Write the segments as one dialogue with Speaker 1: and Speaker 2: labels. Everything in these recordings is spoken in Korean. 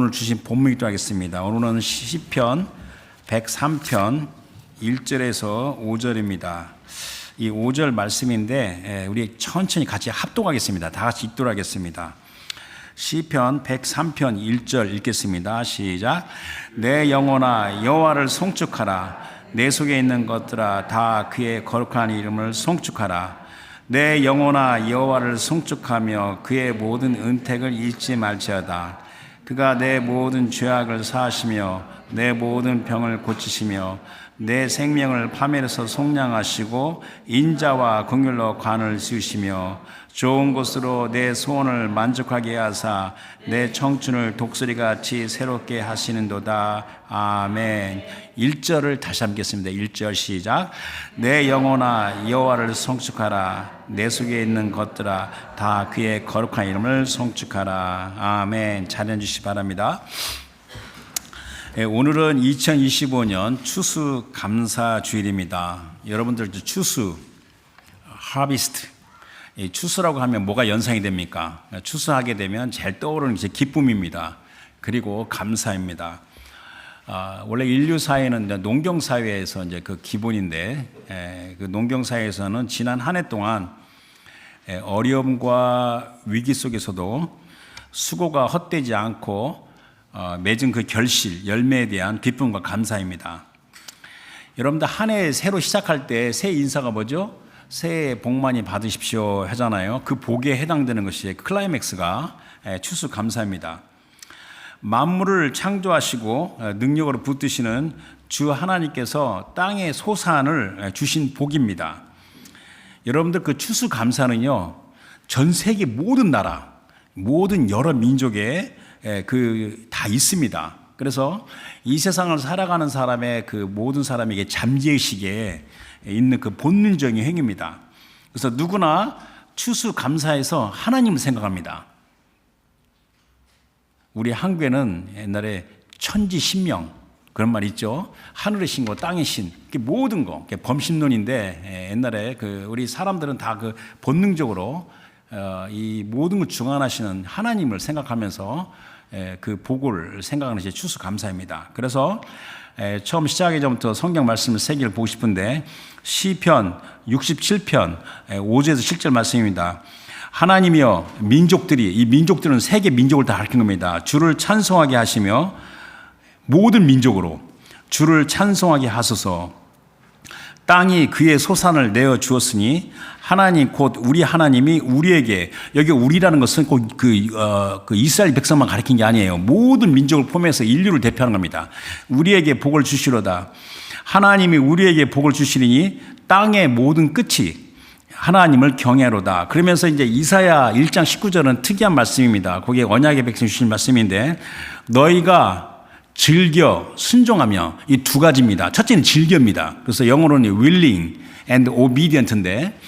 Speaker 1: 오늘 주신 본문 기도하겠습니다. 오늘은 시편 103편 1절에서 5절입니다. 이 5절 말씀인데 우리 천천히 같이 합독하겠습니다. 다 같이 읽도록 하겠습니다. 시편 103편 1절 읽겠습니다. 시작. 내 영혼아 여호와를 송축하라. 내 속에 있는 것들아 다 그의 거룩한 이름을 송축하라. 내 영혼아 여호와를 송축하며 그의 모든 은택을 잊지 말지어다. 그가 내 모든 죄악을 사하시며 내 모든 병을 고치시며 내 생명을 파멸해서 속량하시고 인자와 긍휼로 관을 씌우시며 좋은 것으로 내 소원을 만족하게 하사 내 청춘을 독수리같이 새롭게 하시는도다. 아멘. 1절을 다시 한번 읽겠습니다. 1절 시작. 내 영혼아 여호와를 송축하라. 내 속에 있는 것들아 다 그의 거룩한 이름을 송축하라. 아멘. 잘 해주시기 바랍니다. 오늘은 2025년 추수감사주일입니다. 여러분들 추수, 하비스트, 추수라고 하면 뭐가 연상이 됩니까? 추수하게 되면 제일 떠오르는 게 기쁨입니다. 그리고 감사입니다. 원래 인류 사회는 농경 사회에서 이제 그 기본인데, 그 농경 사회에서는 지난 한 해 동안 어려움과 위기 속에서도 수고가 헛되지 않고 맺은 그 결실, 열매에 대한 기쁨과 감사입니다. 여러분들 한 해 새로 시작할 때 새 인사가 뭐죠? 새해 복 많이 받으십시오 하잖아요. 그 복에 해당되는 것이 클라이맥스가 추수감사입니다. 만물을 창조하시고 능력으로 붙드시는 주 하나님께서 땅의 소산을 주신 복입니다. 여러분들 그 추수감사는요, 전 세계 모든 나라, 모든 여러 민족에 다 있습니다. 그래서 이 세상을 살아가는 사람의 그 모든 사람에게 잠재의식에 있는 그 본능적인 행위입니다. 그래서 누구나 추수감사해서 하나님을 생각합니다. 우리 한국에는 옛날에 천지신명 그런 말 있죠. 하늘의 신과 땅의 신, 모든 거 범신론인데 옛날에 우리 사람들은 다 그 본능적으로 이 모든 걸 주관하시는 하나님을 생각하면서 그 복을 생각하는 것이 추수감사입니다. 그래서 처음 시작하기 전부터 성경 말씀을 세 개를 보고 싶은데 시편 67편 5절에서 7절 말씀입니다. 하나님이여 민족들이, 이 민족들은 세계 민족을 다 가리킨 겁니다. 주를 찬송하게 하시며 모든 민족으로 주를 찬송하게 하소서. 땅이 그의 소산을 내어 주었으니 하나님 곧 우리 하나님이 우리에게, 여기 우리라는 것은 꼭 그 이스라엘 백성만 가리킨 게 아니에요. 모든 민족을 포함해서 인류를 대표하는 겁니다. 우리에게 복을 주시로다. 하나님이 우리에게 복을 주시리니 땅의 모든 끝이 하나님을 경외로다. 그러면서 이제 이사야 1장 19절은 특이한 말씀입니다. 거기에 언약의 백성 주신 말씀인데 너희가 즐겨 순종하며, 이 두 가지입니다. 첫째는 즐겨입니다. 그래서 영어로는 willing and obedient인데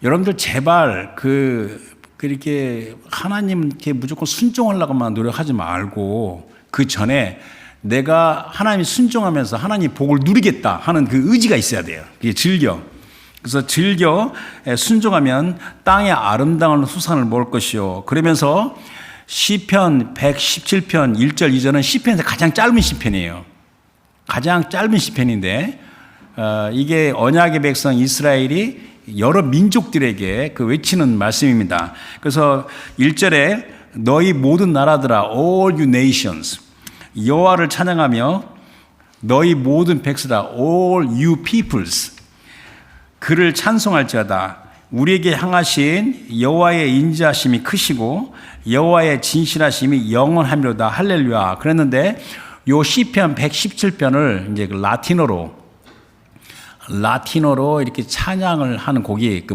Speaker 1: 여러분들 제발 그렇게 하나님께 무조건 순종하려고만 노력하지 말고 그 전에 내가 하나님 순종하면서 하나님 복을 누리겠다 하는 그 의지가 있어야 돼요. 그게 즐겨. 그래서 즐겨 순종하면 땅의 아름다운 수산을 먹을 것이요. 그러면서 시편 117편 1절 2절은 시편에서 가장 짧은 시편이에요. 가장 짧은 시편인데 이게 언약의 백성 이스라엘이 여러 민족들에게 외치는 말씀입니다. 그래서 1절에 너희 모든 나라들아 all you nations 여호와를 찬양하며 너희 모든 백성아 all you peoples 그를 찬송할지어다. 우리에게 향하신 여호와의 인자하심이 크시고 여호와의 진실하심이 영원하미로다. 할렐루야. 그랬는데 요 시편 117편을 이제 라틴어로 이렇게 찬양을 하는 곡이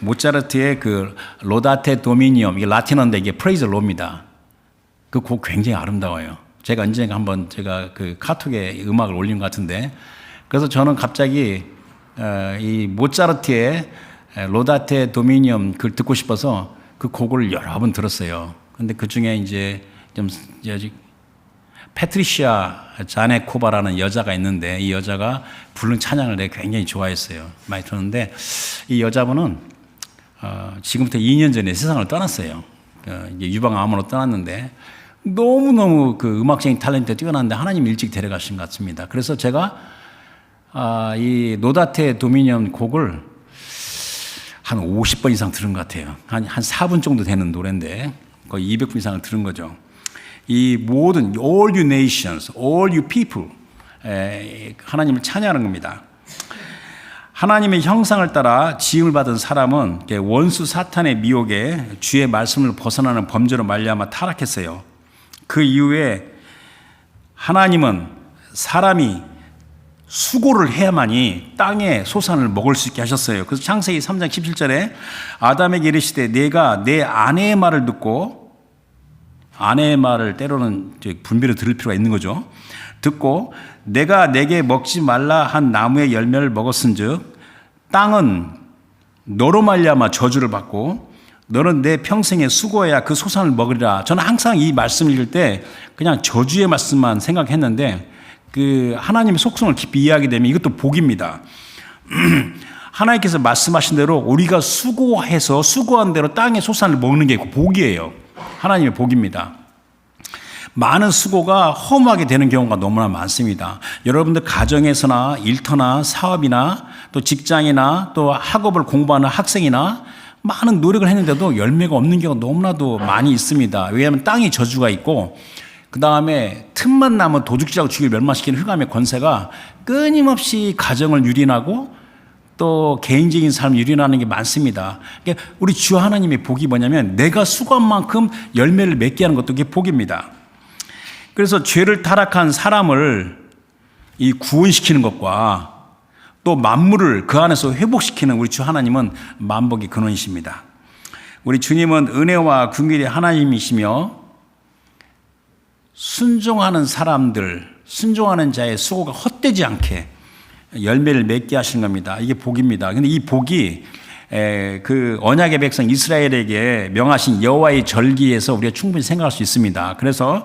Speaker 1: 모차르트의 로다테 도미니엄, 이게 라틴어인데 이게 프레이즈 로입니다. 그 곡 굉장히 아름다워요. 제가 언젠가 한번 제가 카톡에 음악을 올린 것 같은데, 그래서 저는 갑자기 이 모차르트의 로다테 도미니엄 그걸 듣고 싶어서 그 곡을 여러 번 들었어요. 근데 그 중에 이제 좀 패트리시아 자네코바라는 여자가 있는데 이 여자가 부른 찬양을 내가 굉장히 좋아했어요. 많이 들었는데 이 여자분은 지금부터 2년 전에 세상을 떠났어요. 이제 유방암으로 떠났는데 너무너무 그 음악적인 탤런트가 뛰어난데 하나님 일찍 데려가신 것 같습니다. 그래서 제가 이 노다테 도미니언 곡을 한 50번 이상 들은 것 같아요. 한 4분 정도 되는 노래인데 거의 200분 이상을 들은 거죠. 이 모든 all you nations, all you people 하나님을 찬양하는 겁니다. 하나님의 형상을 따라 지음을 받은 사람은 원수 사탄의 미혹에 주의 말씀을 벗어나는 범죄로 말미암아 타락했어요. 그 이후에 하나님은 사람이 수고를 해야만이 땅의 소산을 먹을 수 있게 하셨어요. 그래서 창세기 3장 17절에 아담에게 이르시되 내가 내 아내의 말을 듣고, 아내의 말을 때로는 분별을 들을 필요가 있는 거죠. 듣고 내가 내게 먹지 말라 한 나무의 열매를 먹었은즉 땅은 너로 말미암아 저주를 받고 너는 내 평생에 수고해야 그 소산을 먹으리라. 저는 항상 이 말씀을 읽을 때 그냥 저주의 말씀만 생각했는데 그 하나님의 속성을 깊이 이해하게 되면 이것도 복입니다. 하나님께서 말씀하신 대로 우리가 수고해서 수고한 대로 땅의 소산을 먹는 게 복이에요. 하나님의 복입니다. 많은 수고가 허무하게 되는 경우가 너무나 많습니다. 여러분들 가정에서나 일터나 사업이나 또 직장이나 또 학업을 공부하는 학생이나 많은 노력을 했는데도 열매가 없는 경우가 너무나도 많이 있습니다. 왜냐하면 땅에 저주가 있고 그 다음에 틈만 나면 도둑질하고 죽이고 멸망시키는 흑암의 권세가 끊임없이 가정을 유린하고 또 개인적인 삶을 유린하는 게 많습니다. 그러니까 우리 주 하나님의 복이 뭐냐면 내가 수고한 만큼 열매를 맺게 하는 것도 그게 복입니다. 그래서 죄를 타락한 사람을 이 구원시키는 것과 또 만물을 그 안에서 회복시키는 우리 주 하나님은 만복의 근원이십니다. 우리 주님은 은혜와 긍휼의 하나님이시며 순종하는 사람들, 순종하는 자의 수고가 헛되지 않게 열매를 맺게 하시는 겁니다. 이게 복입니다. 근데 이 복이 그 언약의 백성 이스라엘에게 명하신 여호와의 절기에서 우리가 충분히 생각할 수 있습니다. 그래서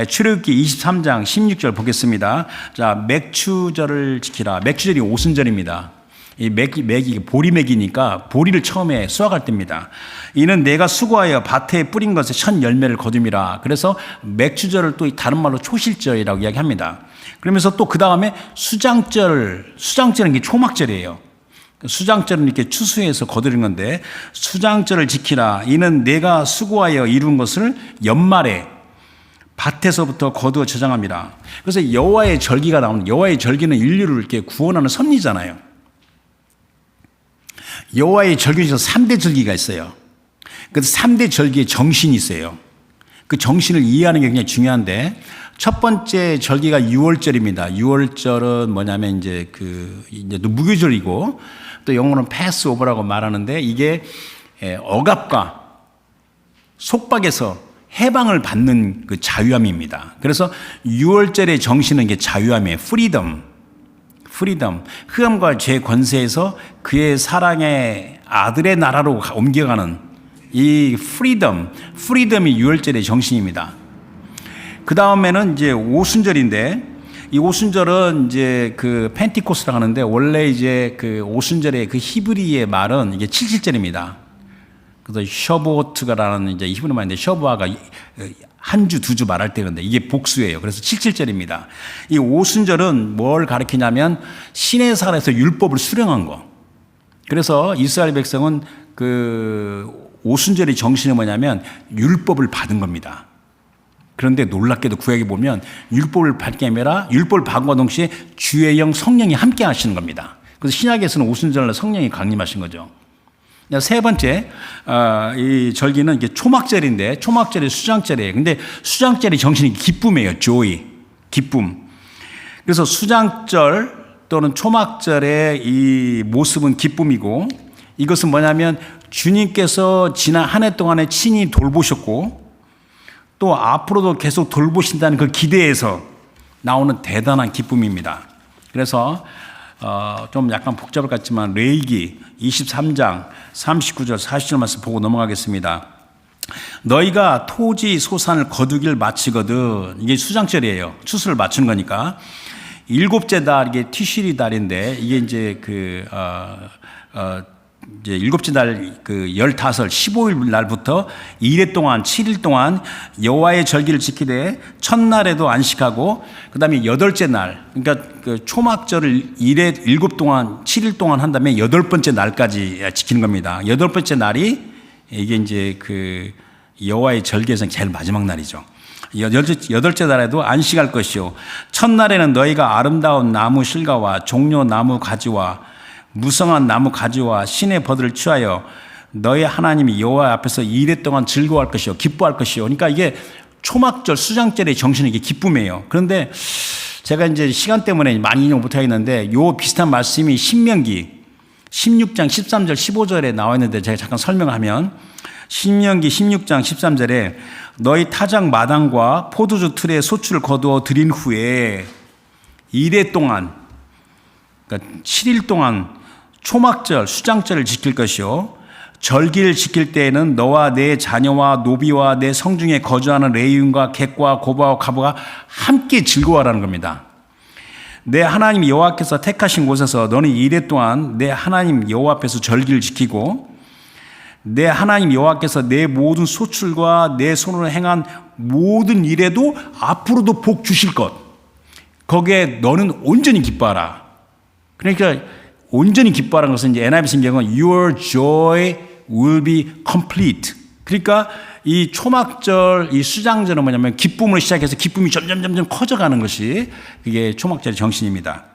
Speaker 1: 출애굽기 23장 16절 보겠습니다. 자, 맥추절을 지키라. 맥추절이 오순절입니다. 이 맥이 보리맥이니까 보리를 처음에 수확할 때입니다. 이는 내가 수고하여 밭에 뿌린 것에 첫 열매를 거둠이라. 그래서 맥추절을 또 다른 말로 초실절이라고 이야기합니다. 그러면서 또 그 다음에 수장절은 이게 초막절이에요. 수장절은 이렇게 추수해서 거두는 건데 수장절을 지키라. 이는 내가 수고하여 이룬 것을 연말에 밭에서부터 거두어 저장합니다. 그래서 여호와의 절기가 나오는, 여호와의 절기는 인류를 이렇게 구원하는 섭리잖아요. 여호와의 절기 중에서 3대 절기가 있어요. 그 3대 절기의 정신이 있어요. 그 정신을 이해하는 게 굉장히 중요한데 첫 번째 절기가 6월절입니다. 6월절은 뭐냐면 이제 무교절이고 또 영어로는 패스오버라고 말하는데 이게 억압과 속박에서 해방을 받는 그 자유함입니다. 그래서 6월절의 정신은 이게 자유함이에요. 프리덤. 흑암과 죄 권세에서 그의 사랑의 아들의 나라로 옮겨가는 이 프리덤이 6월절의 정신입니다. 그 다음에는 이제 오순절인데 이 오순절은 이제 그 펜티코스라고 하는데 원래 이제 그 오순절의 그 히브리의 말은 이게 77절입니다. 그래서 셔보트가라는 이제 히브리 말인데 셔보아가 한 주, 두 주 말할 때인데 이게 복수예요. 그래서 77절입니다. 이 오순절은 뭘 가리키냐면 신의 사람에서 율법을 수령한 거. 그래서 이스라엘 백성은 그 오순절의 정신이 뭐냐면 율법을 받은 겁니다. 그런데 놀랍게도 구약에 보면 율법을 받게 아니라 율법을 받과 동시에 주의 영 성령이 함께 하시는 겁니다. 그래서 신약에서는 오순절날 성령이 강림하신 거죠. 세 번째, 이 절기는 이게 초막절인데 초막절이 수장절이에요. 근데 수장절의 정신이 기쁨이에요. joy, 기쁨. 그래서 수장절 또는 초막절의 이 모습은 기쁨이고 이것은 뭐냐면 주님께서 지난 한 해 동안에 친히 돌보셨고 또 앞으로도 계속 돌보신다는 그 기대에서 나오는 대단한 기쁨입니다. 그래서 좀 약간 복잡할 것 같지만 레위기 23장 39절 40절 말씀 보고 넘어가겠습니다. 너희가 토지 소산을 거두기를 마치거든. 이게 수장절이에요. 추수를 마치는 거니까. 일곱째 달 이게 티슈리 달인데 이게 이제 이제 일곱째 날 그 15, 15일 날부터 이래 동안 7일 동안 여호와의 절기를 지키되 첫날에도 안식하고 그다음에 여덟째 날 그러니까 그 초막절을 이래 7일 동안 한 다음에 여덟 번째 날까지 지키는 겁니다. 여덟 번째 날이 이게 이제 그 여호와의 절기에서 제일 마지막 날이죠. 여덟째 날에도 안식할 것이요 첫날에는 너희가 아름다운 나무 실과와 종려 나무 가지와 무성한 나무 가지와 신의 버들을 취하여 너희 하나님 여호와 앞에서 이래 동안 즐거워할 것이요 기뻐할 것이요. 그러니까 이게 초막절 수장절의 정신이 이게 기쁨이에요. 그런데 제가 이제 시간 때문에 많이 인용 못 하겠는데 요 비슷한 말씀이 신명기 16장 13절 15절에 나와 있는데 제가 잠깐 설명하면 신명기 16장 13절에 너희 타작 마당과 포도주 틀에 소출을 거두어 드린 후에 이래 동안 그러니까 7일 동안 초막절 수장절을 지킬 것이요 절기를 지킬 때에는 너와 내 자녀와 노비와 내 성중에 거주하는 레위인과 객과 고바와 가부가 함께 즐거워하라는 겁니다. 내 하나님 여호와께서 택하신 곳에서 너는 이래 동안 내 하나님 여호와 앞에서 절기를 지키고 내 하나님 여호와께서 내 모든 소출과 내 손으로 행한 모든 일에도 앞으로도 복 주실 것 거기에 너는 온전히 기뻐하라. 그러니까 온전히 기뻐하라는 것은 이제 NIV 성경은 Your joy will be complete. 그러니까 이 초막절, 이 수장절은 뭐냐면 기쁨으로 시작해서 기쁨이 점점 커져가는 것이 그게 초막절의 정신입니다.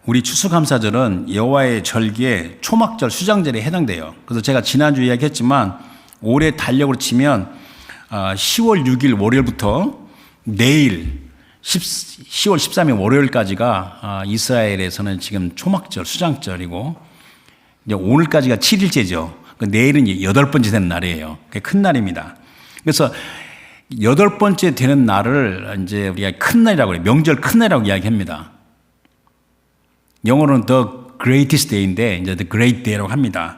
Speaker 1: 우리 추수감사절은 여호와의 절기에 초막절, 수장절에 해당돼요. 그래서 제가 지난주 이야기했지만 올해 달력으로 치면 10월 6일 월요일부터 내일 10월 13일 월요일까지가 이스라엘에서는 지금 초막절, 수장절이고 이제 오늘까지가 7일째죠. 내일은 이제 8번째 되는 날이에요. 그게 큰 날입니다. 그래서 8번째 되는 날을 이제 우리가 큰 날이라고 해요. 명절 큰 날이라고 이야기합니다. 영어로는 The Greatest Day인데 이제 The Great Day라고 합니다.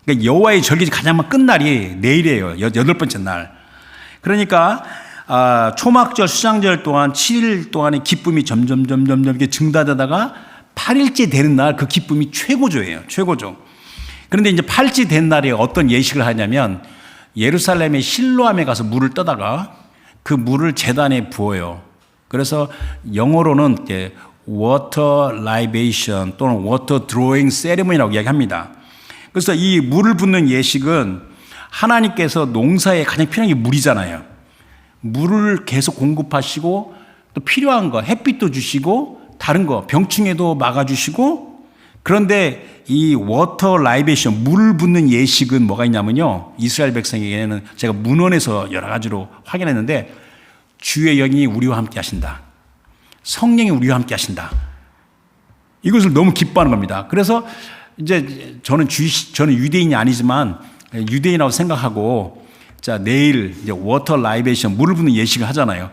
Speaker 1: 그러니까 여호와의 절기 가장 끝날이 내일이에요. 8번째 날. 그러니까 초막절, 수장절 동안 7일 동안의 기쁨이 점점 이렇게 증가되다가 8일째 되는 날 그 기쁨이 최고조예요. 최고조. 그런데 이제 8일째 된 날에 어떤 예식을 하냐면 예루살렘의 실로암에 가서 물을 떠다가 그 물을 제단에 부어요. 그래서 영어로는 water libation 또는 water drawing ceremony라고 이야기합니다. 그래서 이 물을 붓는 예식은 하나님께서 농사에 가장 필요한 게 물이잖아요. 물을 계속 공급하시고 또 필요한 거 햇빛도 주시고 다른 거 병충해도 막아주시고 그런데 이 워터 라이베이션 물을 붓는 예식은 뭐가 있냐면요 이스라엘 백성에게는 제가 문헌에서 여러 가지로 확인했는데 주의 영이 우리와 함께 하신다. 성령이 우리와 함께 하신다. 이것을 너무 기뻐하는 겁니다. 그래서 이제 저는 유대인이 아니지만 유대인이라고 생각하고 자, 내일 이제 워터 라이베이션 물을 붓는 예식을 하잖아요.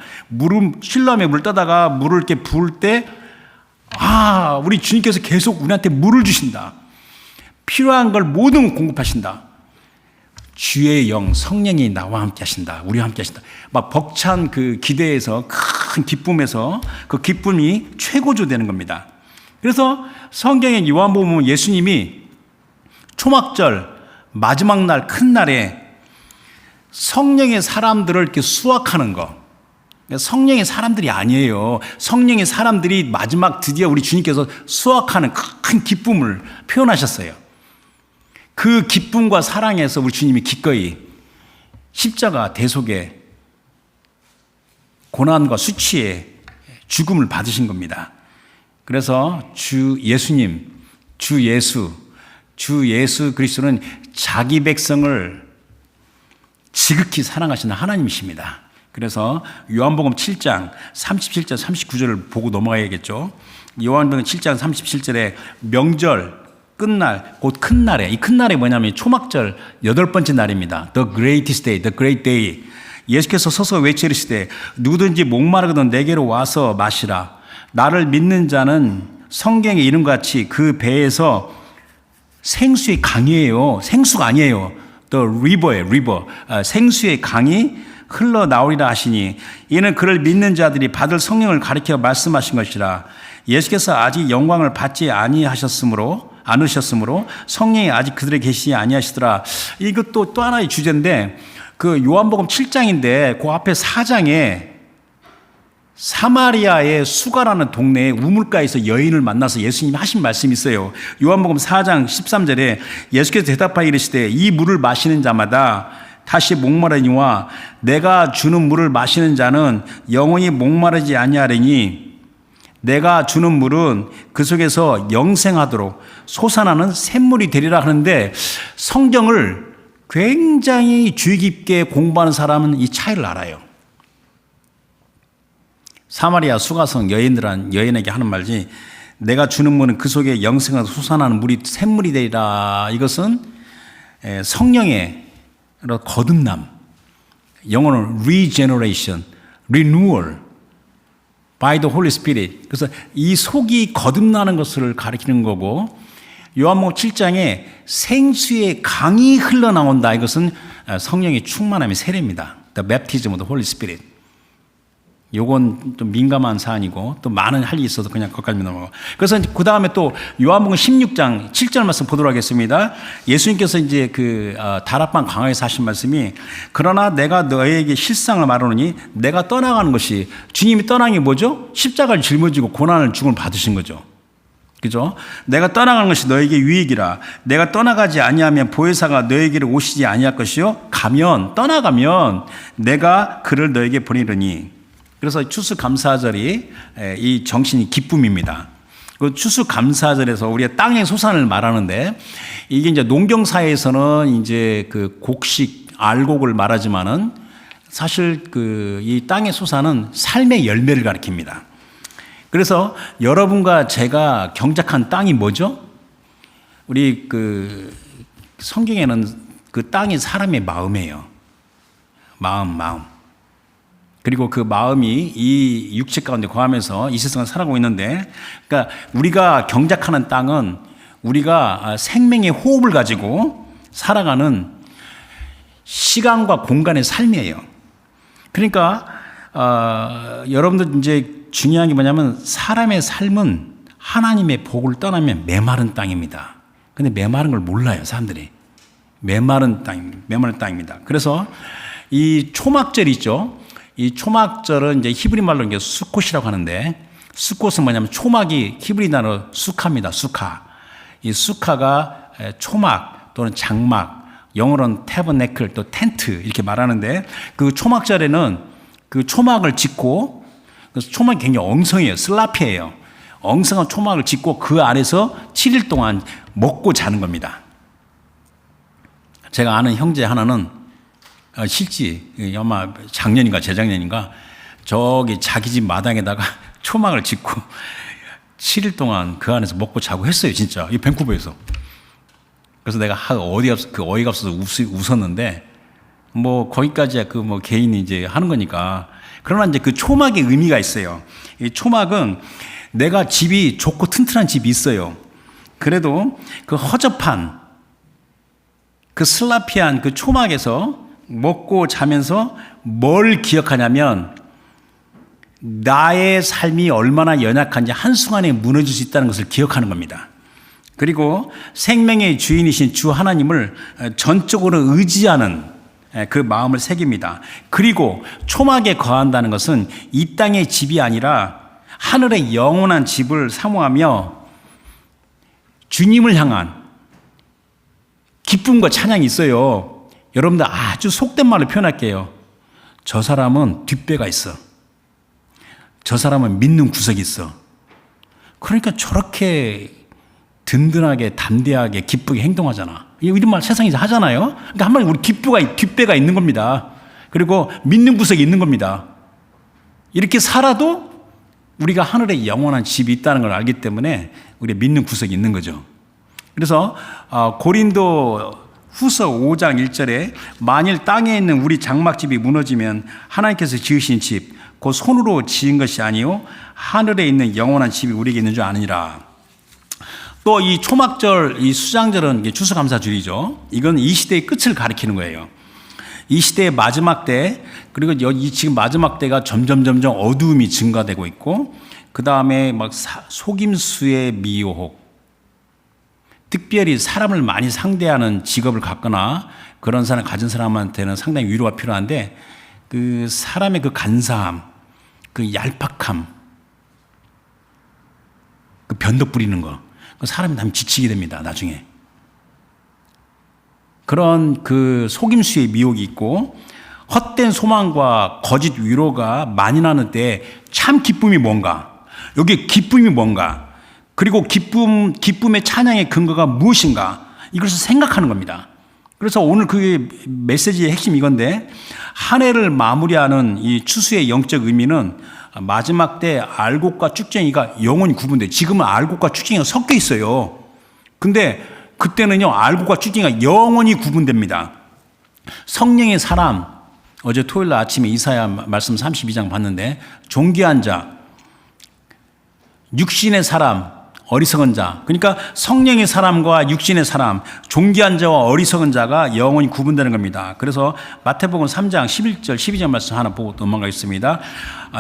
Speaker 1: 실로암에 물 떠다가 물을 이렇게 부을 때 우리 주님께서 계속 우리한테 물을 주신다. 필요한 걸 모든 공급하신다. 주의 영 성령이 나와 함께 하신다. 우리와 함께 하신다. 막 벅찬 그 기대에서 큰 기쁨에서 그 기쁨이 최고조 되는 겁니다. 그래서 성경의 요한복음은 예수님이 초막절 마지막 날 큰 날에 성령의 사람들을 이렇게 수확하는 거. 성령의 사람들이 아니에요. 성령의 사람들이 마지막 드디어 우리 주님께서 수확하는 큰 기쁨을 표현하셨어요. 그 기쁨과 사랑에서 우리 주님이 기꺼이 십자가 대속의 고난과 수치의 죽음을 받으신 겁니다. 그래서 주 예수 그리스도는 자기 백성을 지극히 사랑하시는 하나님이십니다. 그래서 요한복음 7장 37절 39절을 보고 넘어가야겠죠. 요한복음 7장 37절에 명절 끝날 곧 큰 날에 이 큰 날이 뭐냐면 초막절 8번째 날입니다. The greatest day, the great day. 예수께서 서서 외치시되 누구든지 목마르거든 내게로 와서 마시라. 나를 믿는 자는 성경에 이름 같이 그 배에서 생수의 강이에요. 생수가 아니에요. The river예요. river. 생수의 강이 흘러나오리라 하시니 이는 그를 믿는 자들이 받을 성령을 가리켜 말씀하신 것이라. 예수께서 아직 영광을 받지 않으셨으므로 성령이 아직 그들에게 계시지 아니하시더라. 이것도 또 하나의 주제인데 그 요한복음 7장인데 그 앞에 4장에 사마리아의 수가라는 동네에 우물가에서 여인을 만나서 예수님이 하신 말씀이 있어요. 요한복음 4장 13절에 예수께서 대답하여 이르시되 이 물을 마시는 자마다 다시 목마르니와 내가 주는 물을 마시는 자는 영원히 목마르지 아니하리니 내가 주는 물은 그 속에서 영생하도록 솟아나는 샘물이 되리라 하는데 성경을 굉장히 주의 깊게 공부하는 사람은 이 차이를 알아요. 사마리아 수가성 여인에게 하는 말이지 내가 주는 물은 그 속에 영생하도록 솟아나는 물이 샘물이 되리라. 이것은 성령의 거듭남, 영어는 regeneration, renewal by the Holy Spirit. 그래서 이 속이 거듭나는 것을 가리키는 거고 요한복음 7장에 생수의 강이 흘러나온다. 이것은 성령의 충만함의 세례입니다. The baptism of the Holy Spirit. 요건 좀 민감한 사안이고 또 많은 할 일이 있어서 그냥 거기까지 넘어가고. 그래서 그 다음에 또 요한복음 16장 7절 말씀 보도록 하겠습니다. 예수님께서 이제 그 다락방 강화에서 하신 말씀이 그러나 내가 너에게 실상을 말하노니 내가 떠나가는 것이 주님이 떠난 게 뭐죠? 십자가를 짊어지고 고난을 죽음을 받으신 거죠. 그죠? 내가 떠나가는 것이 너에게 유익이라. 내가 떠나가지 아니하면 보혜사가 너에게로 오시지 아니할 것이요. 떠나가면 내가 그를 너에게 보내리니. 그래서 추수감사절이 이 정신이 기쁨입니다. 그 추수감사절에서 우리가 땅의 소산을 말하는데 이게 이제 농경사에서는 이제 그 곡식, 알곡을 말하지만은 사실 그 이 땅의 소산은 삶의 열매를 가리킵니다. 그래서 여러분과 제가 경작한 땅이 뭐죠? 우리 그 성경에는 그 땅이 사람의 마음이에요. 마음. 그리고 그 마음이 이 육체 가운데 거하면서 이 세상을 살아가고 있는데, 그러니까 우리가 경작하는 땅은 우리가 생명의 호흡을 가지고 살아가는 시간과 공간의 삶이에요. 그러니까 여러분들 이제 중요한 게 뭐냐면 사람의 삶은 하나님의 복을 떠나면 메마른 땅입니다. 근데 메마른 걸 몰라요, 사람들이. 메마른 땅입니다. 그래서 이 초막절 있죠. 이 초막절은 이제 히브리 말로 이게 수콧이라고 하는데, 수콧은 뭐냐면 초막이 히브리 단어로 수카입니다. 수카. 이 수카가 초막 또는 장막, 영어로는 태버네클 또 텐트 이렇게 말하는데, 그 초막절에는 그 초막을 짓고, 그래서 초막이 굉장히 엉성해요. 슬라피예요. 엉성한 초막을 짓고 그 안에서 7일 동안 먹고 자는 겁니다. 제가 아는 형제 하나는 실지 아마 작년인가 재작년인가 저기 자기 집 마당에다가 초막을 짓고 7일 동안 그 안에서 먹고 자고 했어요, 진짜. 이 밴쿠버에서. 그래서 내가 어이가 없어서 웃었는데, 뭐 거기까지야 그 뭐 개인이 이제 하는 거니까. 그러나 이제 그 초막의 의미가 있어요. 이 초막은 내가 집이 좋고 튼튼한 집이 있어요. 그래도 그 허접한 그 슬라피한 그 초막에서 먹고 자면서 뭘 기억하냐면 나의 삶이 얼마나 연약한지 한순간에 무너질 수 있다는 것을 기억하는 겁니다. 그리고 생명의 주인이신 주 하나님을 전적으로 의지하는 그 마음을 새깁니다. 그리고 초막에 거한다는 것은 이 땅의 집이 아니라 하늘의 영원한 집을 사모하며 주님을 향한 기쁨과 찬양이 있어요. 여러분들 아주 속된 말로 표현할게요. 저 사람은 뒷배가 있어. 저 사람은 믿는 구석이 있어. 그러니까 저렇게 든든하게 담대하게 기쁘게 행동하잖아. 이런 말 세상에서 하잖아요. 그러니까 한마디로 우리 뒷배가 있는 겁니다. 그리고 믿는 구석이 있는 겁니다. 이렇게 살아도 우리가 하늘에 영원한 집이 있다는 걸 알기 때문에 우리 믿는 구석이 있는 거죠. 그래서 고린도 후서 5장 1절에 만일 땅에 있는 우리 장막집이 무너지면 하나님께서 지으신 집, 그 손으로 지은 것이 아니요 하늘에 있는 영원한 집이 우리에게 있는 줄 아느니라. 또 이 초막절, 이 수장절은 추수감사주의죠. 이건 이 시대의 끝을 가리키는 거예요. 이 시대의 마지막 때, 그리고 지금 마지막 때가 점점 어두움이 증가되고 있고, 그 다음에 막 속임수의 미혹, 특별히 사람을 많이 상대하는 직업을 갖거나 그런 사람 가진 사람한테는 상당히 위로가 필요한데 그 사람의 그 간사함, 그 얄팍함, 그 변덕 부리는 거, 그 사람이 나면 지치게 됩니다. 나중에 그런 그 속임수의 미혹이 있고 헛된 소망과 거짓 위로가 많이 나는 때 참 기쁨이 뭔가, 여기 기쁨이 뭔가, 그리고 기쁨의 찬양의 근거가 무엇인가, 이것을 생각하는 겁니다. 그래서 오늘 그 메시지의 핵심이 이건데, 한 해를 마무리하는 이 추수의 영적 의미는 마지막 때 알곡과 쭉쟁이가 영원히 구분돼요. 지금은 알곡과 쭉쟁이가 섞여 있어요. 근데 그때는요, 알곡과 쭉쟁이가 영원히 구분됩니다. 성령의 사람, 어제 토요일 날 아침에 이사야 말씀 32장 봤는데, 존귀한 자, 육신의 사람, 어리석은 자, 그러니까 성령의 사람과 육신의 사람, 존귀한 자와 어리석은 자가 영원히 구분되는 겁니다. 그래서 마태복음 3장 11절 12절 말씀 하나 보고 넘어가겠습니다.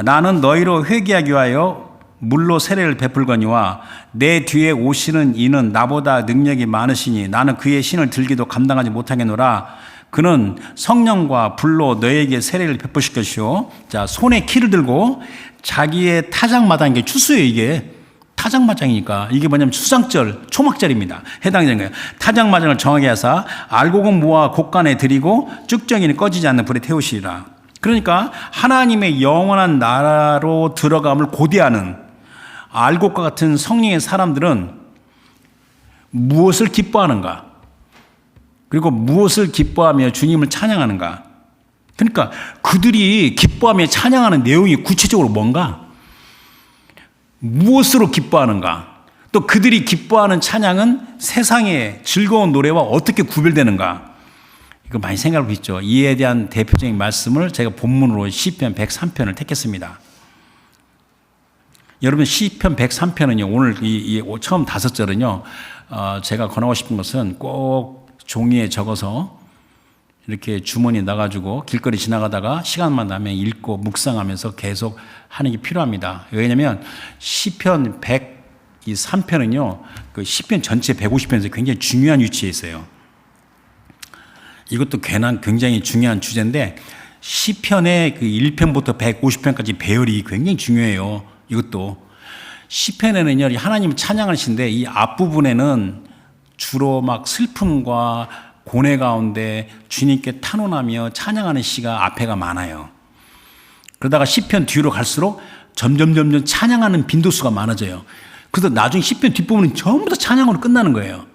Speaker 1: 나는 너희로 회개하기 위하여 물로 세례를 베풀거니와 내 뒤에 오시는 이는 나보다 능력이 많으시니 나는 그의 신을 들기도 감당하지 못하겠노라. 그는 성령과 불로 너에게 세례를 베푸실 것이요. 자, 손에 키를 들고 자기의 타작마당, 이게 추수예요. 이게 타작마당이니까 이게 뭐냐면 수상절, 초막절입니다. 해당되는 거예요. 타작마당을 정하게 하사 알곡은 모아 곳간에 들이고 쭉정이는 꺼지지 않는 불에 태우시리라. 그러니까 하나님의 영원한 나라로 들어감을 고대하는 알곡과 같은 성령의 사람들은 무엇을 기뻐하는가? 그리고 무엇을 기뻐하며 주님을 찬양하는가? 그러니까 그들이 기뻐하며 찬양하는 내용이 구체적으로 뭔가? 무엇으로 기뻐하는가? 또 그들이 기뻐하는 찬양은 세상의 즐거운 노래와 어떻게 구별되는가? 이거 많이 생각하고 있죠. 이에 대한 대표적인 말씀을 제가 본문으로 시편 103편을 택했습니다. 여러분, 시편 103편은요, 오늘 이 처음 5절은요, 제가 권하고 싶은 것은 꼭 종이에 적어서 이렇게 주머니에 넣어가지고 길거리 지나가다가 시간만 나면 읽고 묵상하면서 계속 하는 게 필요합니다. 왜냐하면 시편 103편은요, 그 시편 전체 150편에서 굉장히 중요한 위치에 있어요. 이것도 굉장히 중요한 주제인데 시편의 그 1편부터 150편까지 배열이 굉장히 중요해요. 이것도 시편에는요, 하나님을 찬양하시는데 이 앞부분에는 주로 막 슬픔과 고뇌 가운데 주님께 탄원하며 찬양하는 시가 앞에가 많아요. 그러다가 시편 뒤로 갈수록 점점 찬양하는 빈도수가 많아져요. 그래서 나중에 시편 뒷부분은 전부 다 찬양으로 끝나는 거예요.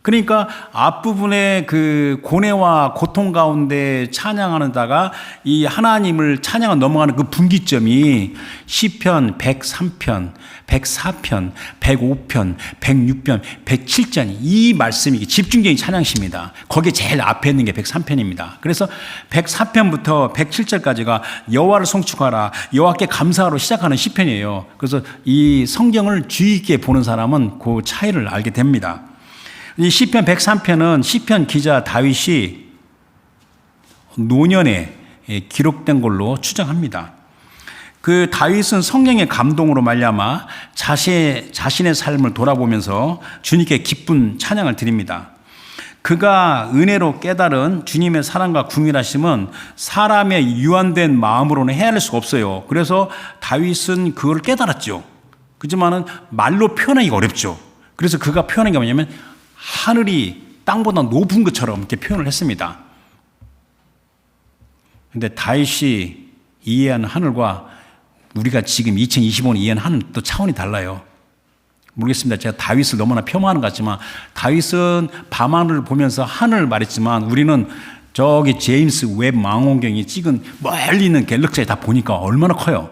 Speaker 1: 그러니까 앞부분에 그 고뇌와 고통 가운데 찬양하는다가 이 하나님을 찬양을 넘어가는 그 분기점이 시편 103편, 104편, 105편, 106편, 107편 이 말씀이 집중적인 찬양시입니다. 거기에 제일 앞에 있는 게 103편입니다. 그래서 104편부터 107절까지가 여호와를 송축하라, 여호와께 감사하러 시작하는 시편이에요. 그래서 이 성경을 주의 있게 보는 사람은 그 차이를 알게 됩니다. 이 시편 103편은 시편 기자 다윗이 노년에 기록된 걸로 추정합니다. 그 다윗은 성령의 감동으로 말미암아 자신의 삶을 돌아보면서 주님께 기쁜 찬양을 드립니다. 그가 은혜로 깨달은 주님의 사랑과 궁일하심은 사람의 유한된 마음으로는 헤아릴 수가 없어요. 그래서 다윗은 그걸 깨달았죠. 그렇지만은 말로 표현하기가 어렵죠. 그래서 그가 표현한 게 뭐냐면 하늘이 땅보다 높은 것처럼 이렇게 표현을 했습니다. 그런데 다윗이 이해하는 하늘과 우리가 지금 2025년 이해하는 하늘은 또 차원이 달라요. 모르겠습니다. 제가 다윗을 너무나 폄하하는 것 같지만 다윗은 밤하늘을 보면서 하늘을 말했지만 우리는 저기 제임스 웹 망원경이 찍은 멀리 있는 갤럭시에 다 보니까 얼마나 커요.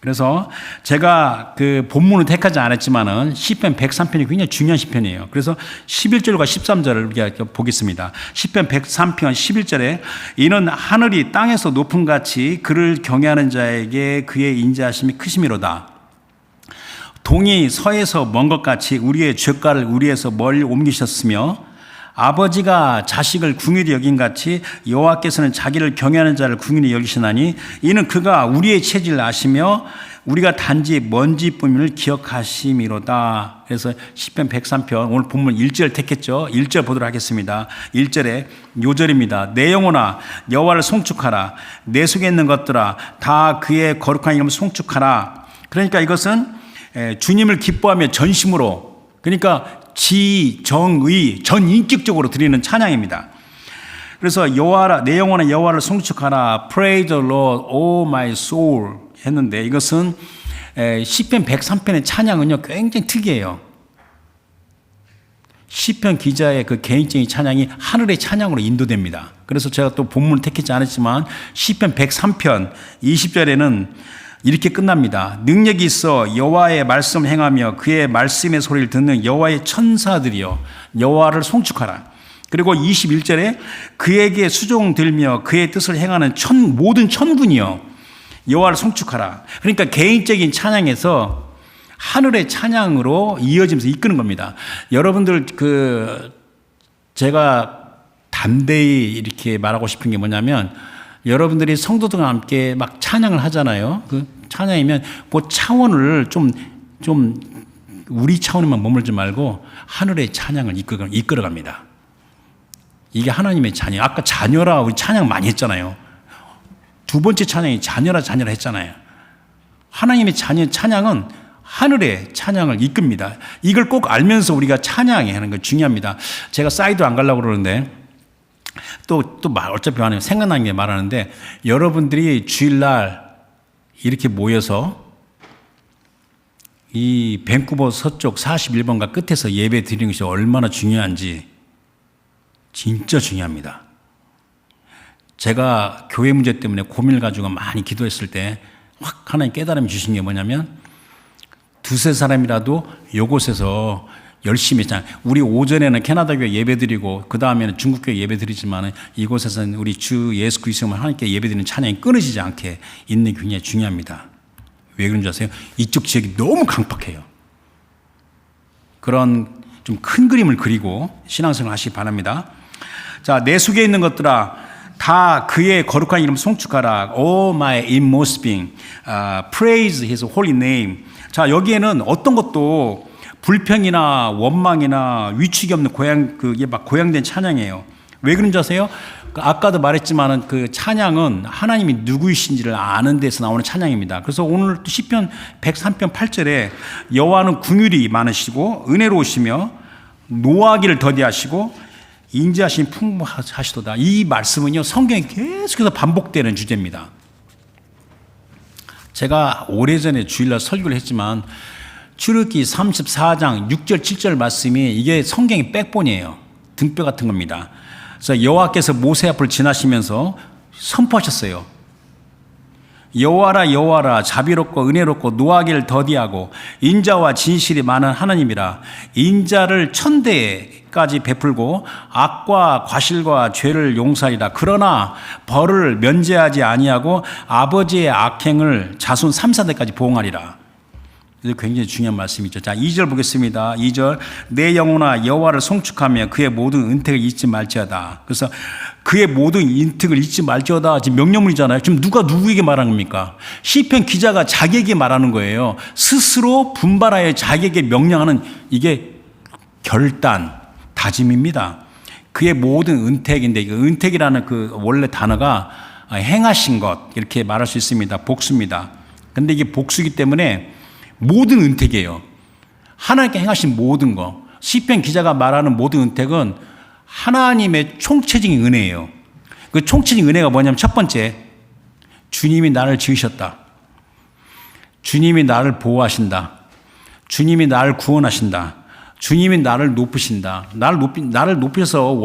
Speaker 1: 그래서 제가 그 본문을 택하지 않았지만은 시편 103편이 굉장히 중요한 시편이에요. 그래서 11절과 13절을 우리가 보겠습니다. 시편 103편 11절에 이는 하늘이 땅에서 높음 같이 그를 경외하는 자에게 그의 인자하심이 크심이로다. 동이 서에서 먼 것 같이 우리의 죄가를 우리에서 멀리 옮기셨으며 아버지가 자식을 궁휼히 여긴 같이 여호와께서는 자기를 경외하는 자를 궁휼히 여기시나니 이는 그가 우리의 체질을 아시며 우리가 단지 먼지뿐임을 기억하심이로다. 그래서 시편 103편 오늘 본문 1절 택했죠. 1절 보도록 하겠습니다. 1절에 요절입니다. 내 영혼아 여호와를 송축하라. 내 속에 있는 것들아 다 그의 거룩한 이름을 송축하라. 그러니까 이것은 주님을 기뻐하며 전심으로, 그러니까 지정의 전인격적으로 드리는 찬양입니다. 그래서 여호와라 내 영혼아 여호와를 송축하라. Praise the Lord, O my soul 했는데 이것은 시편 103편의 찬양은요 굉장히 특이해요. 시편 기자의 그 개인적인 찬양이 하늘의 찬양으로 인도됩니다. 그래서 제가 또 본문을 택하지 않았지만 시편 103편 20절에는 이렇게 끝납니다. 능력이 있어 여호와의 말씀을 행하며 그의 말씀의 소리를 듣는 여호와의 천사들이여 여호와를 송축하라. 그리고 21절에 그에게 수종 들며 그의 뜻을 행하는 모든 천군이여 여호와를 송축하라. 그러니까 개인적인 찬양에서 하늘의 찬양으로 이어지면서 이끄는 겁니다. 여러분들 제가 담대히 이렇게 말하고 싶은 게 뭐냐면 여러분들이 성도들과 함께 막 찬양을 하잖아요. 그 찬양이면 그 차원을 좀 우리 차원에만 머물지 말고 하늘의 찬양을 이끌어갑니다. 이게 하나님의 자녀. 아까 자녀라 우리 찬양 많이 했잖아요. 두 번째 찬양이 자녀라 했잖아요. 하나님의 자녀 찬양은 하늘의 찬양을 이끕니다. 이걸 꼭 알면서 우리가 찬양해야 하는 거 중요합니다. 제가 사이드 안 가려고 그러는데 어차피 생각나는 게 말하는데 여러분들이 주일날 이렇게 모여서 이 밴쿠버 서쪽 41번가 끝에서 예배 드리는 것이 얼마나 중요한지 진짜 중요합니다. 제가 교회 문제 때문에 고민을 가지고 많이 기도했을 때 확 하나님 깨달음이 주신 게 뭐냐면 두세 사람이라도 이곳에서 열심히 우리 오전에는 캐나다 교회 예배드리고 그 다음에는 중국 교회 예배드리지만 이곳에서는 우리 주 예수 그리스도만 하나님께 예배드리는 찬양이 끊어지지 않게 있는 게 굉장히 중요합니다. 왜 그런지 아세요? 이쪽 지역이 너무 강팍해요. 그런 좀 큰 그림을 그리고 신앙생활 하시기 바랍니다. 자, 내 속에 있는 것들아 다 그의 거룩한 이름 송축하라. Oh my inmost being, praise His holy name. 자, 여기에는 어떤 것도 불평이나 원망이나 위축이 없는 그게 막 고양된 찬양이에요. 왜 그런지 아세요? 아까도 말했지만은 그 찬양은 하나님이 누구이신지를 아는 데서 나오는 찬양입니다. 그래서 오늘 또 시편 103편 8절에 여호와는 긍휼이 많으시고 은혜로우시며 노하기를 더디하시고 인자하심 풍부하시도다. 이 말씀은요 성경에 계속해서 반복되는 주제입니다. 제가 오래전에 주일날 설교를 했지만 출애굽기 34장 6절 7절 말씀이 이게 성경의 백본이에요. 등뼈 같은 겁니다. 그래서 여호와께서 모세 앞을 지나시면서 선포하셨어요. 여호와라 여호와라 자비롭고 은혜롭고 노하기를 더디하고 인자와 진실이 많은 하나님이라. 인자를 천대까지 베풀고 악과 과실과 죄를 용서하리라. 그러나 벌을 면제하지 아니하고 아버지의 악행을 자손 3, 4대까지 보응하리라. 굉장히 중요한 말씀이죠. 자, 2절 보겠습니다. 2절 내 영혼아 여호와를 송축하며 그의 모든 은택을 잊지 말지어다. 그래서 그의 모든 은택을 잊지 말지어다 지금 명령문이잖아요. 지금 누가 누구에게 말하는 겁니까? 시편 기자가 자기에게 말하는 거예요. 스스로 분발하여 자기에게 명령하는 이게 결단, 다짐입니다. 그의 모든 은택인데 그 은택이라는 그 원래 단어가 행하신 것 이렇게 말할 수 있습니다. 복수입니다. 근데 이게 복수이기 때문에 모든 은택이에요. 하나님께 행하신 모든 거. 시편 기자가 말하는 모든 은택은 하나님의 총체적인 은혜예요. 그 총체적인 은혜가 뭐냐면 첫 번째, 주님이 나를 지으셨다. 주님이 나를 보호하신다. 주님이 나를 구원하신다. 주님이 나를 높으신다. 나를 높여서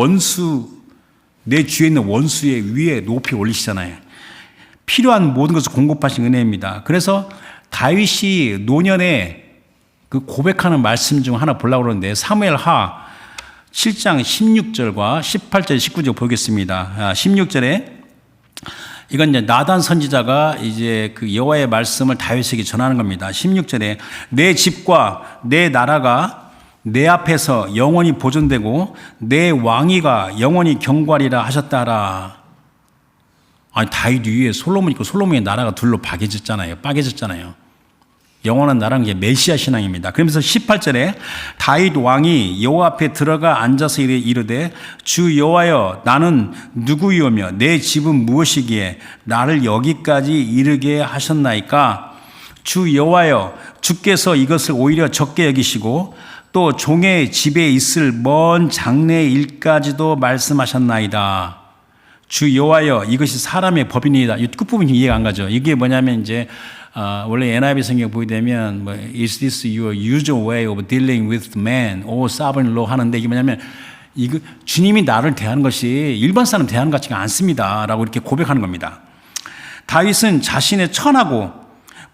Speaker 1: 내 주위에 있는 원수의 위에 높이 올리시잖아요. 필요한 모든 것을 공급하신 은혜입니다. 그래서 다윗이 노년에 그 고백하는 말씀 중 하나 보려고 그러는데 사무엘하 7장 16절과 18절, 19절 보겠습니다. 16절에 이건 이제 나단 선지자가 이제 그 여호와의 말씀을 다윗에게 전하는 겁니다. 16절에 내 집과 내 나라가 내 앞에서 영원히 보존되고 내 왕위가 영원히 경과리라 하셨다라. 아니, 다윗 위에 솔로몬 있고 솔로몬의 나라가 둘로 빠개졌잖아요. 영원한 나라는 게 메시아 신앙입니다. 그러면서 18절에 다윗 왕이 여호와 앞에 들어가 앉아서 이르되 주 여호와여 나는 누구이오며 내 집은 무엇이기에 나를 여기까지 이르게 하셨나이까. 주 여호와여 주께서 이것을 오히려 적게 여기시고 또 종의 집에 있을 먼 장래의 일까지도 말씀하셨나이다. 주 여호와여 이것이 사람의 법이니이다. 이 끝부분이 이해가 안 가죠. 이게 뭐냐면 이제 원래 NIV 성경 보게 되면 Is this your usual way of dealing with man, O sovereign Lord 하는데 이게 뭐냐면 이거 주님이 나를 대하는 것이 일반 사람 대하는 것 같지가 않습니다라고 이렇게 고백하는 겁니다. 다윗은 자신의 천하고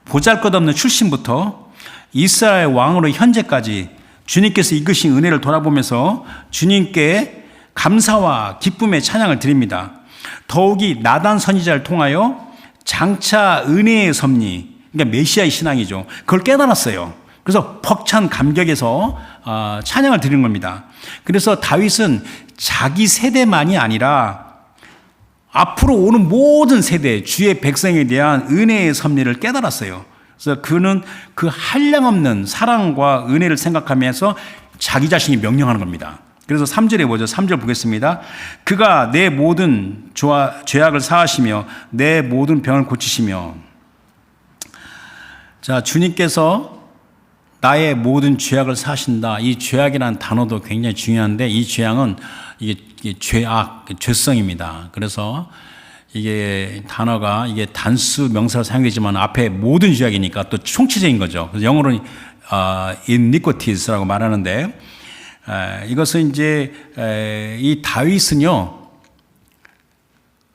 Speaker 1: 보잘것없는 출신부터 이스라엘 왕으로 현재까지 주님께서 이끄신 은혜를 돌아보면서 주님께 감사와 기쁨의 찬양을 드립니다. 더욱이 나단 선지자를 통하여 장차 은혜의 섭리, 그러니까 메시아의 신앙이죠. 그걸 깨달았어요. 그래서 벅찬 감격에서 찬양을 드리는 겁니다. 그래서 다윗은 자기 세대만이 아니라 앞으로 오는 모든 세대, 주의 백성에 대한 은혜의 섭리를 깨달았어요. 그래서 그는 그 한량없는 사랑과 은혜를 생각하면서 자기 자신이 명령하는 겁니다. 그래서 3절에 보죠. 3절 보겠습니다. 그가 내 모든 죄악을 사하시며 내 모든 병을 고치시며. 자, 주님께서 나의 모든 죄악을 사신다. 이 죄악이라는 단어도 굉장히 중요한데 이 죄악은 이게 죄성입니다. 그래서 이게 단어가 이게 단수 명사로 사용되지만 앞에 모든 죄악이니까 또 총체적인 거죠. 그래서 영어로는 iniquities라고 말하는데 이것은 이제 이 다윗은요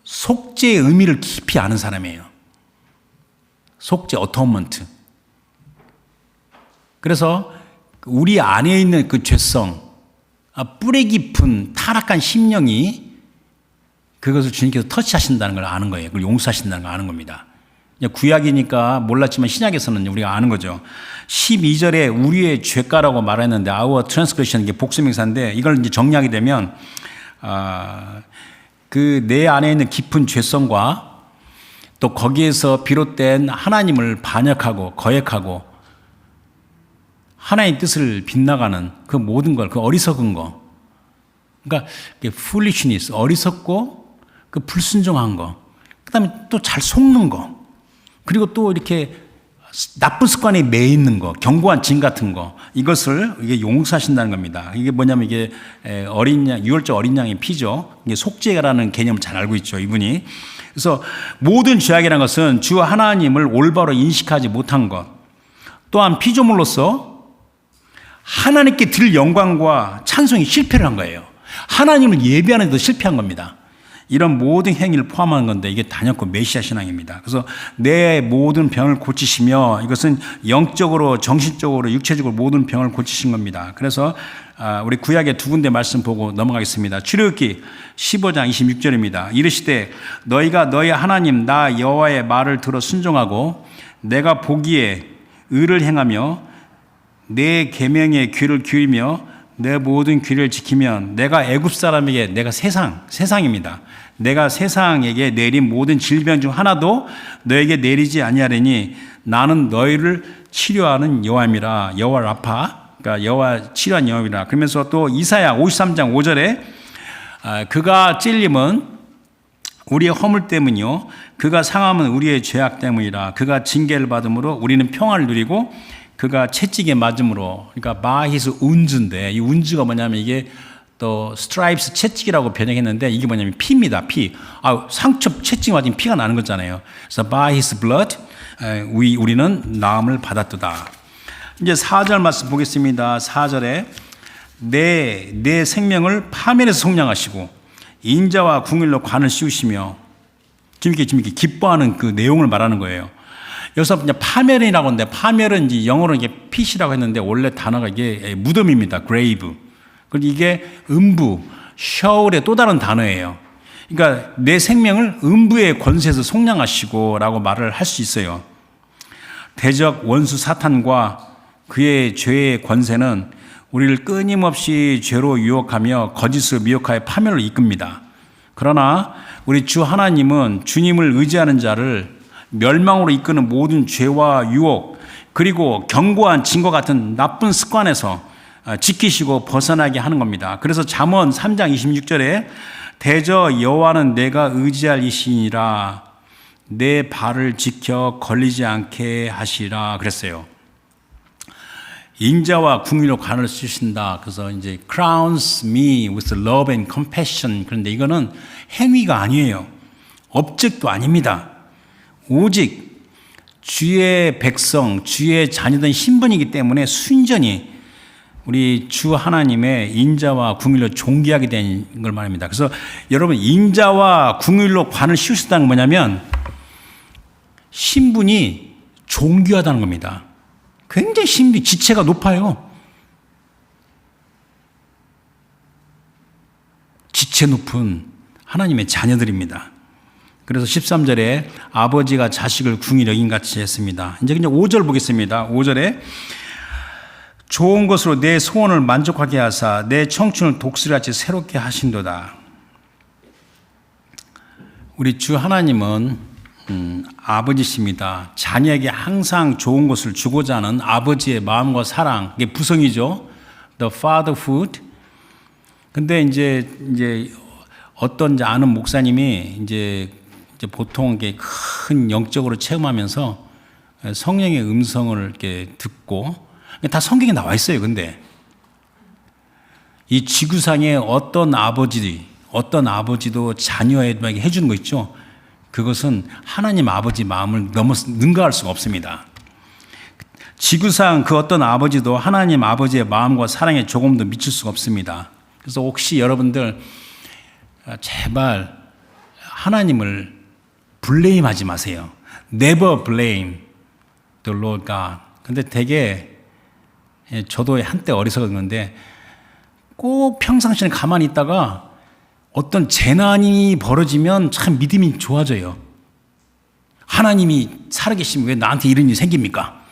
Speaker 1: 속죄의 의미를 깊이 아는 사람이에요. 속죄, 어토먼트. 그래서 우리 안에 있는 그 죄성, 뿌리 깊은 타락한 심령이 그것을 주님께서 터치하신다는 걸 아는 거예요. 그걸 용서하신다는 걸 아는 겁니다. 구약이니까 몰랐지만 신약에서는 우리가 아는 거죠. 12절에 우리의 죄가라고 말했는데 our transgression 이게 복수명사인데 이걸 이제 정리하게 되면 그 내 안에 있는 깊은 죄성과 또 거기에서 비롯된 하나님을 반역하고 거역하고 하나님의 뜻을 빗나가는 그 모든 걸, 그 어리석은 거. 그러니까 foolishness, 어리석고 그 불순종한 거. 그 다음에 또 잘 속는 거. 그리고 또 이렇게 나쁜 습관에 매 있는 거, 견고한 진 같은 거. 이것을 이게 용서하신다는 겁니다. 이게 뭐냐면 이게 어린 양, 유월절 어린 양의 피죠. 이게 속죄라는 개념을 잘 알고 있죠, 이분이. 그래서 모든 죄악이라는 것은 주 하나님을 올바로 인식하지 못한 것. 또한 피조물로서 하나님께 드릴 영광과 찬송이 실패를 한 거예요. 하나님을 예배하는 데도 실패한 겁니다. 이런 모든 행위를 포함한 건데 이게 단연코 메시아 신앙입니다. 그래서 내 모든 병을 고치시며 이것은 영적으로 정신적으로 육체적으로 모든 병을 고치신 겁니다. 그래서 우리 구약의 두 군데 말씀 보고 넘어가겠습니다. 출애굽기 15장 26절입니다. 이르시되 너희가 너희 하나님 나 여호와의 말을 들어 순종하고 내가 보기에 의를 행하며 내 계명에 귀를 기울이며 내 모든 귀를 지키면 내가 애굽 사람에게 내가 세상입니다. 내가 세상에게 내린 모든 질병 중 하나도 너에게 내리지 아니하리니 나는 너희를 치료하는 여호와임이라. 여호와 라파, 그러니까 여호와 치료한 여호와이라. 그러면서 또 이사야 53장 5절에 그가 찔림은 우리의 허물 때문이요 그가 상함은 우리의 죄악 때문이라. 그가 징계를 받음으로 우리는 평화를 누리고 그가 채찍에 맞음으로, 그러니까 바히스 운즈인데 이 운즈가 뭐냐면 이게 또 스트라이프스 채찍이라고 번역했는데 이게 뭐냐면 피입니다. 피. 상처 채찍 맞으면 피가 나는 거잖아요. 그래서 by his blood 우리는 나음을 받았도다. 이제 4절 말씀 보겠습니다. 4절에 내 생명을 파멸해서 속량하시고 인자와 궁일로 관을 씌우시며 재밌게 기뻐하는 그 내용을 말하는 거예요. 여기서 이제 파멸이라고 하는데 파멸은 이제 영어로 이게 pit이라고 했는데 원래 단어가 이게 무덤입니다. grave. 그리고 이게 음부, 셔울의 또 다른 단어예요. 그러니까 내 생명을 음부의 권세에서 속량하시고라고 말을 할 수 있어요. 대적 원수 사탄과 그의 죄의 권세는 우리를 끊임없이 죄로 유혹하며 거짓으로 미혹하여 파멸로 이끕니다. 그러나 우리 주 하나님은 주님을 의지하는 자를 멸망으로 이끄는 모든 죄와 유혹, 그리고 견고한 증거 같은 나쁜 습관에서 지키시고 벗어나게 하는 겁니다. 그래서 잠언 3장 26절에 대저 여호와는 내가 의지할 이시니라 내 발을 지켜 걸리지 않게 하시라 그랬어요. 인자와 궁유로 관을 쓰신다. 그래서 이제 crowns me with love and compassion. 그런데 이거는 행위가 아니에요. 업적도 아닙니다. 오직 주의 백성, 주의 자녀된 신분이기 때문에 순전히 우리 주 하나님의 인자와 궁율로 존귀하게 된 걸 말합니다. 그래서 여러분 인자와 궁율로 관을 씌우셨다는 건 뭐냐면 신분이 존귀하다는 겁니다. 굉장히 신비, 지체가 높아요. 지체 높은 하나님의 자녀들입니다. 그래서 13절에 아버지가 자식을 궁히 여긴같이 했습니다. 이제 그냥 5절 보겠습니다. 5절에 좋은 것으로 내 소원을 만족하게 하사 내 청춘을 독수리같이 새롭게 하신도다. 우리 주 하나님은 아버지십니다. 자녀에게 항상 좋은 것을 주고자 하는 아버지의 마음과 사랑, 이게 부성이죠. The fatherhood. 근데 이제 어떤 이제 아는 목사님이 이제 보통 이게 큰 영적으로 체험하면서 성령의 음성을 이렇게 듣고 다 성경에 나와 있어요. 근데 이 지구상에 어떤 아버지도 자녀에게 해주는 거 있죠. 그것은 하나님 아버지 마음을 능가할 수가 없습니다. 지구상 그 어떤 아버지도 하나님 아버지의 마음과 사랑에 조금도 미칠 수가 없습니다. 그래서 혹시 여러분들 제발 하나님을 블레임하지 마세요. Never blame the Lord God. 근데 되게 저도 한때 어리석었는데 꼭 평상시에 가만히 있다가 어떤 재난이 벌어지면 참 믿음이 좋아져요. 하나님이 살아계시면 왜 나한테 이런 일이 생깁니까?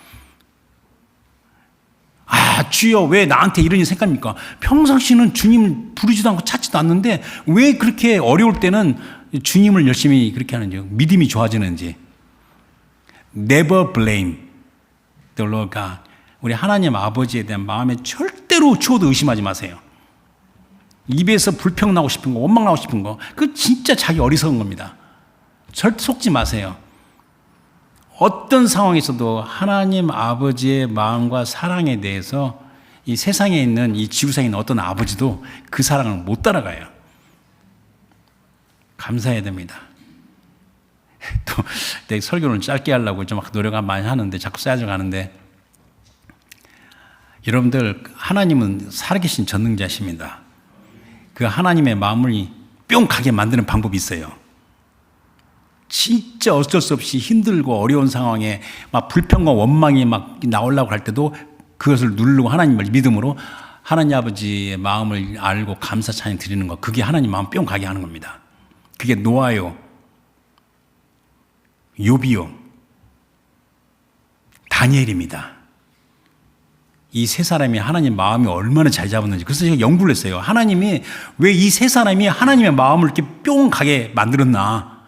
Speaker 1: 아, 주여 왜 나한테 이런 일이 생깁니까? 평상시는 주님을 부르지도 않고 찾지도 않는데 왜 그렇게 어려울 때는 주님을 열심히 그렇게 하는지, 믿음이 좋아지는지. Never blame the Lord God. 우리 하나님 아버지에 대한 마음에 절대로 추호도 의심하지 마세요. 입에서 불평 나고 싶은 거, 원망 나고 싶은 거, 그거 진짜 자기 어리석은 겁니다. 절대 속지 마세요. 어떤 상황에서도 하나님 아버지의 마음과 사랑에 대해서 이 세상에 있는 이 지구상에 있는 어떤 아버지도 그 사랑을 못 따라가요. 감사해야 됩니다. 또 내 설교는 짧게 하려고 좀 노력을 많이 하는데 자꾸 쌓여져 가는데 여러분들 하나님은 살아계신 전능자십니다. 그 하나님의 마음을 뿅 가게 만드는 방법이 있어요. 진짜 어쩔 수 없이 힘들고 어려운 상황에 막 불평과 원망이 막 나오려고 할 때도 그것을 누르고 하나님을 믿음으로 하나님 아버지의 마음을 알고 감사 찬양 드리는 것, 그게 하나님 마음 뿅 가게 하는 겁니다. 그게 노아요, 욥이요, 다니엘입니다. 이 세 사람이 하나님 마음이 얼마나 잘 잡았는지. 그래서 제가 연구를 했어요. 하나님이 왜 이 세 사람이 하나님의 마음을 이렇게 뿅 가게 만들었나.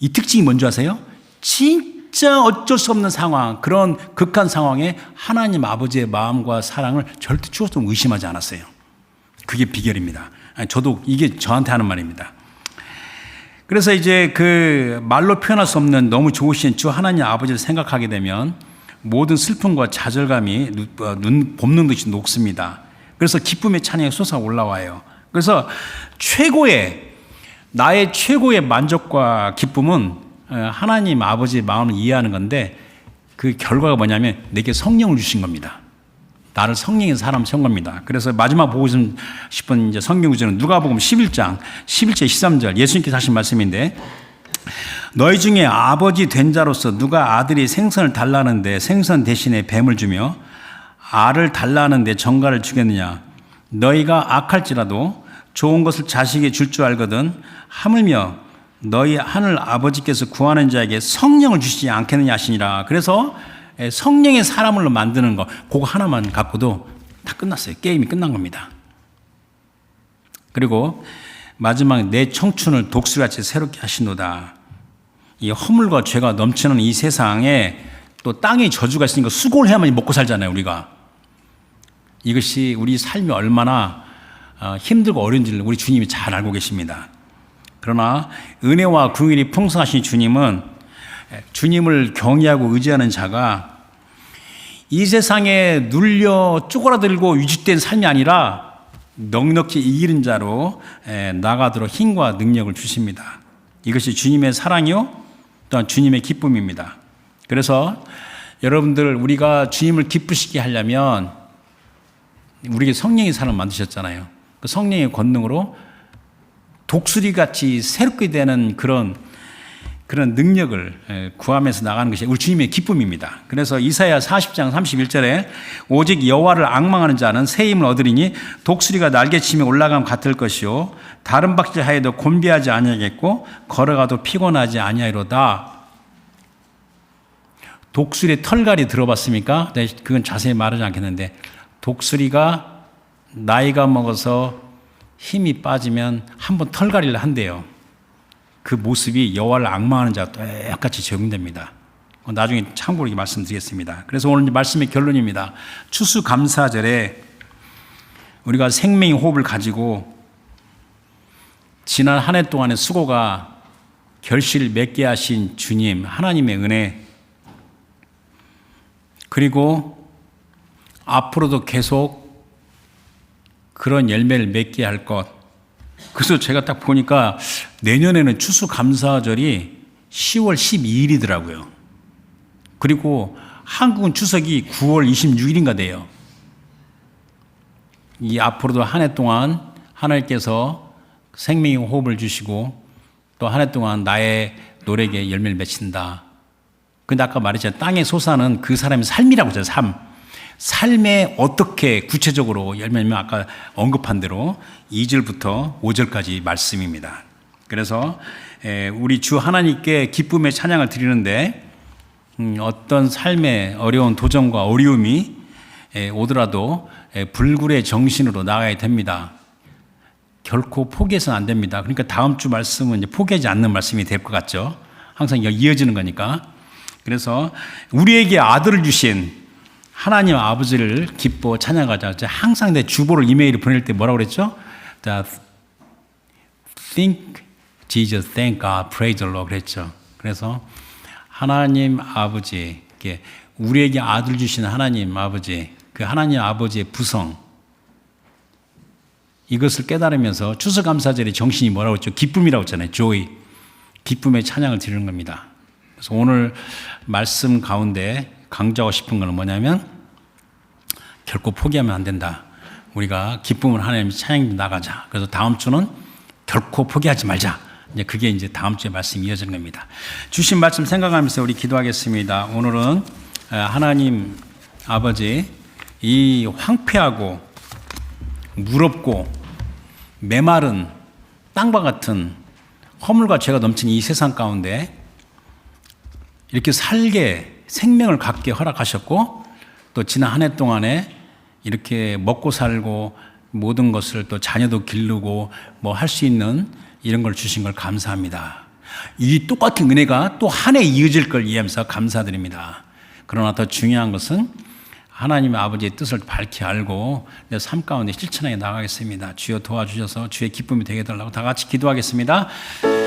Speaker 1: 이 특징이 뭔지 아세요? 진짜 어쩔 수 없는 상황, 그런 극한 상황에 하나님 아버지의 마음과 사랑을 절대 추워도 의심하지 않았어요. 그게 비결입니다. 저도 이게 저한테 하는 말입니다. 그래서 이제 그 말로 표현할 수 없는 너무 좋으신 주 하나님 아버지를 생각하게 되면 모든 슬픔과 좌절감이 봄눈 듯이 녹습니다. 그래서 기쁨의 찬양이 솟아 올라와요. 그래서 나의 최고의 만족과 기쁨은 하나님 아버지의 마음을 이해하는 건데 그 결과가 뭐냐면 내게 성령을 주신 겁니다. 나를 성령의 사람 세운 겁니다. 그래서 마지막 보고 싶은 이제 성경 구절은 누가복음 11장 11절 13절 예수님께서 하신 말씀인데 너희 중에 아버지 된 자로서 누가 아들이 생선을 달라는데 생선 대신에 뱀을 주며 알을 달라는데 정갈을 주겠느냐. 너희가 악할지라도 좋은 것을 자식에게 줄 줄 알거든 하물며 너희 하늘 아버지께서 구하는 자에게 성령을 주시지 않겠느냐 하시니라. 그래서 성령의 사람으로 만드는 거, 그거 하나만 갖고도 다 끝났어요. 게임이 끝난 겁니다. 그리고 마지막 내 청춘을 독수리같이 새롭게 하시노다. 이 허물과 죄가 넘치는 이 세상에 또 땅에 저주가 있으니까 수고를 해야만 먹고 살잖아요, 우리가. 이것이 우리 삶이 얼마나 힘들고 어려운지를 우리 주님이 잘 알고 계십니다. 그러나 은혜와 긍휼이 풍성하신 주님은 주님을 경외하고 의지하는 자가 이 세상에 눌려 쪼그라들고 위축된 삶이 아니라 넉넉히 이기는 자로 나가도록 힘과 능력을 주십니다. 이것이 주님의 사랑이요 또한 주님의 기쁨입니다. 그래서 여러분들 우리가 주님을 기쁘시게 하려면 우리에게 성령의 사람을 만드셨잖아요. 그 성령의 권능으로 독수리같이 새롭게 되는 그런 능력을 구하면서 나가는 것이 우리 주님의 기쁨입니다. 그래서 이사야 40장 31절에 오직 여호와를 앙망하는 자는 새 힘을 얻으리니 독수리가 날개치며 올라감 같을 것이요 다른 박질하여도 곤비하지 아니하겠고 걸어가도 피곤하지 아니하리로다. 독수리의 털갈이 들어봤습니까? 그건 자세히 말하지 않겠는데 독수리가 나이가 먹어서 힘이 빠지면 한번 털갈이를 한대요. 그 모습이 여호와를 앙망하는 자와 똑같이 적용됩니다. 나중에 참고로 말씀드리겠습니다. 그래서 오늘 말씀의 결론입니다. 추수감사절에 우리가 생명의 호흡을 가지고 지난 한 해 동안의 수고가 결실을 맺게 하신 주님 하나님의 은혜, 그리고 앞으로도 계속 그런 열매를 맺게 할 것. 그래서 제가 딱 보니까 내년에는 추수감사절이 10월 12일이더라고요. 그리고 한국은 추석이 9월 26일인가 돼요. 이 앞으로도 한 해 동안 하나님께서 생명의 호흡을 주시고 또 한 해 동안 나의 노력에 열매를 맺힌다. 근데 아까 말했잖아요. 땅에 솟아는 그 사람의 삶이라고 했잖아요. 삶. 삶에 어떻게 구체적으로 열매면 아까 언급한 대로 2절부터 5절까지 말씀입니다. 그래서 우리 주 하나님께 기쁨의 찬양을 드리는데 어떤 삶의 어려운 도전과 어려움이 오더라도 불굴의 정신으로 나가야 됩니다. 결코 포기해서는 안 됩니다. 그러니까 다음 주 말씀은 이제 포기하지 않는 말씀이 될 것 같죠. 항상 이어지는 거니까. 그래서 우리에게 아들을 주신 하나님 아버지를 기뻐 찬양하자. 항상 내 주보를 이메일을 보낼 때 뭐라고 그랬죠? Think Jesus, thank God, praise the Lord 그랬죠. 그래서 하나님 아버지, 우리에게 아들 주신 하나님 아버지, 그 하나님 아버지의 부성, 이것을 깨달으면서 추수감사절의 정신이 뭐라고 했죠? 기쁨이라고 했잖아요. joy. 기쁨의 찬양을 드리는 겁니다. 그래서 오늘 말씀 가운데 강조하고 싶은 것은 뭐냐면 결코 포기하면 안 된다. 우리가 기쁨을 하나님 찬양해 나가자. 그래서 다음 주는 결코 포기하지 말자. 이제 그게 이제 다음 주에 말씀이 이어지는 겁니다. 주신 말씀 생각하면서 우리 기도하겠습니다. 오늘은 하나님 아버지 이 황폐하고 무럽고 메마른 땅과 같은 허물과 죄가 넘친 이 세상 가운데 이렇게 살게 생명을 갖게 허락하셨고 또 지난 한 해 동안에 이렇게 먹고 살고 모든 것을 또 자녀도 기르고 뭐 할 수 있는 이런 걸 주신 걸 감사합니다. 이 똑같은 은혜가 또 한 해 이어질 걸 이해하면서 감사드립니다. 그러나 더 중요한 것은 하나님의 아버지의 뜻을 밝히 알고 내 삶 가운데 실천해 나가겠습니다. 주여 도와주셔서 주의 기쁨이 되게 해달라고 다 같이 기도하겠습니다.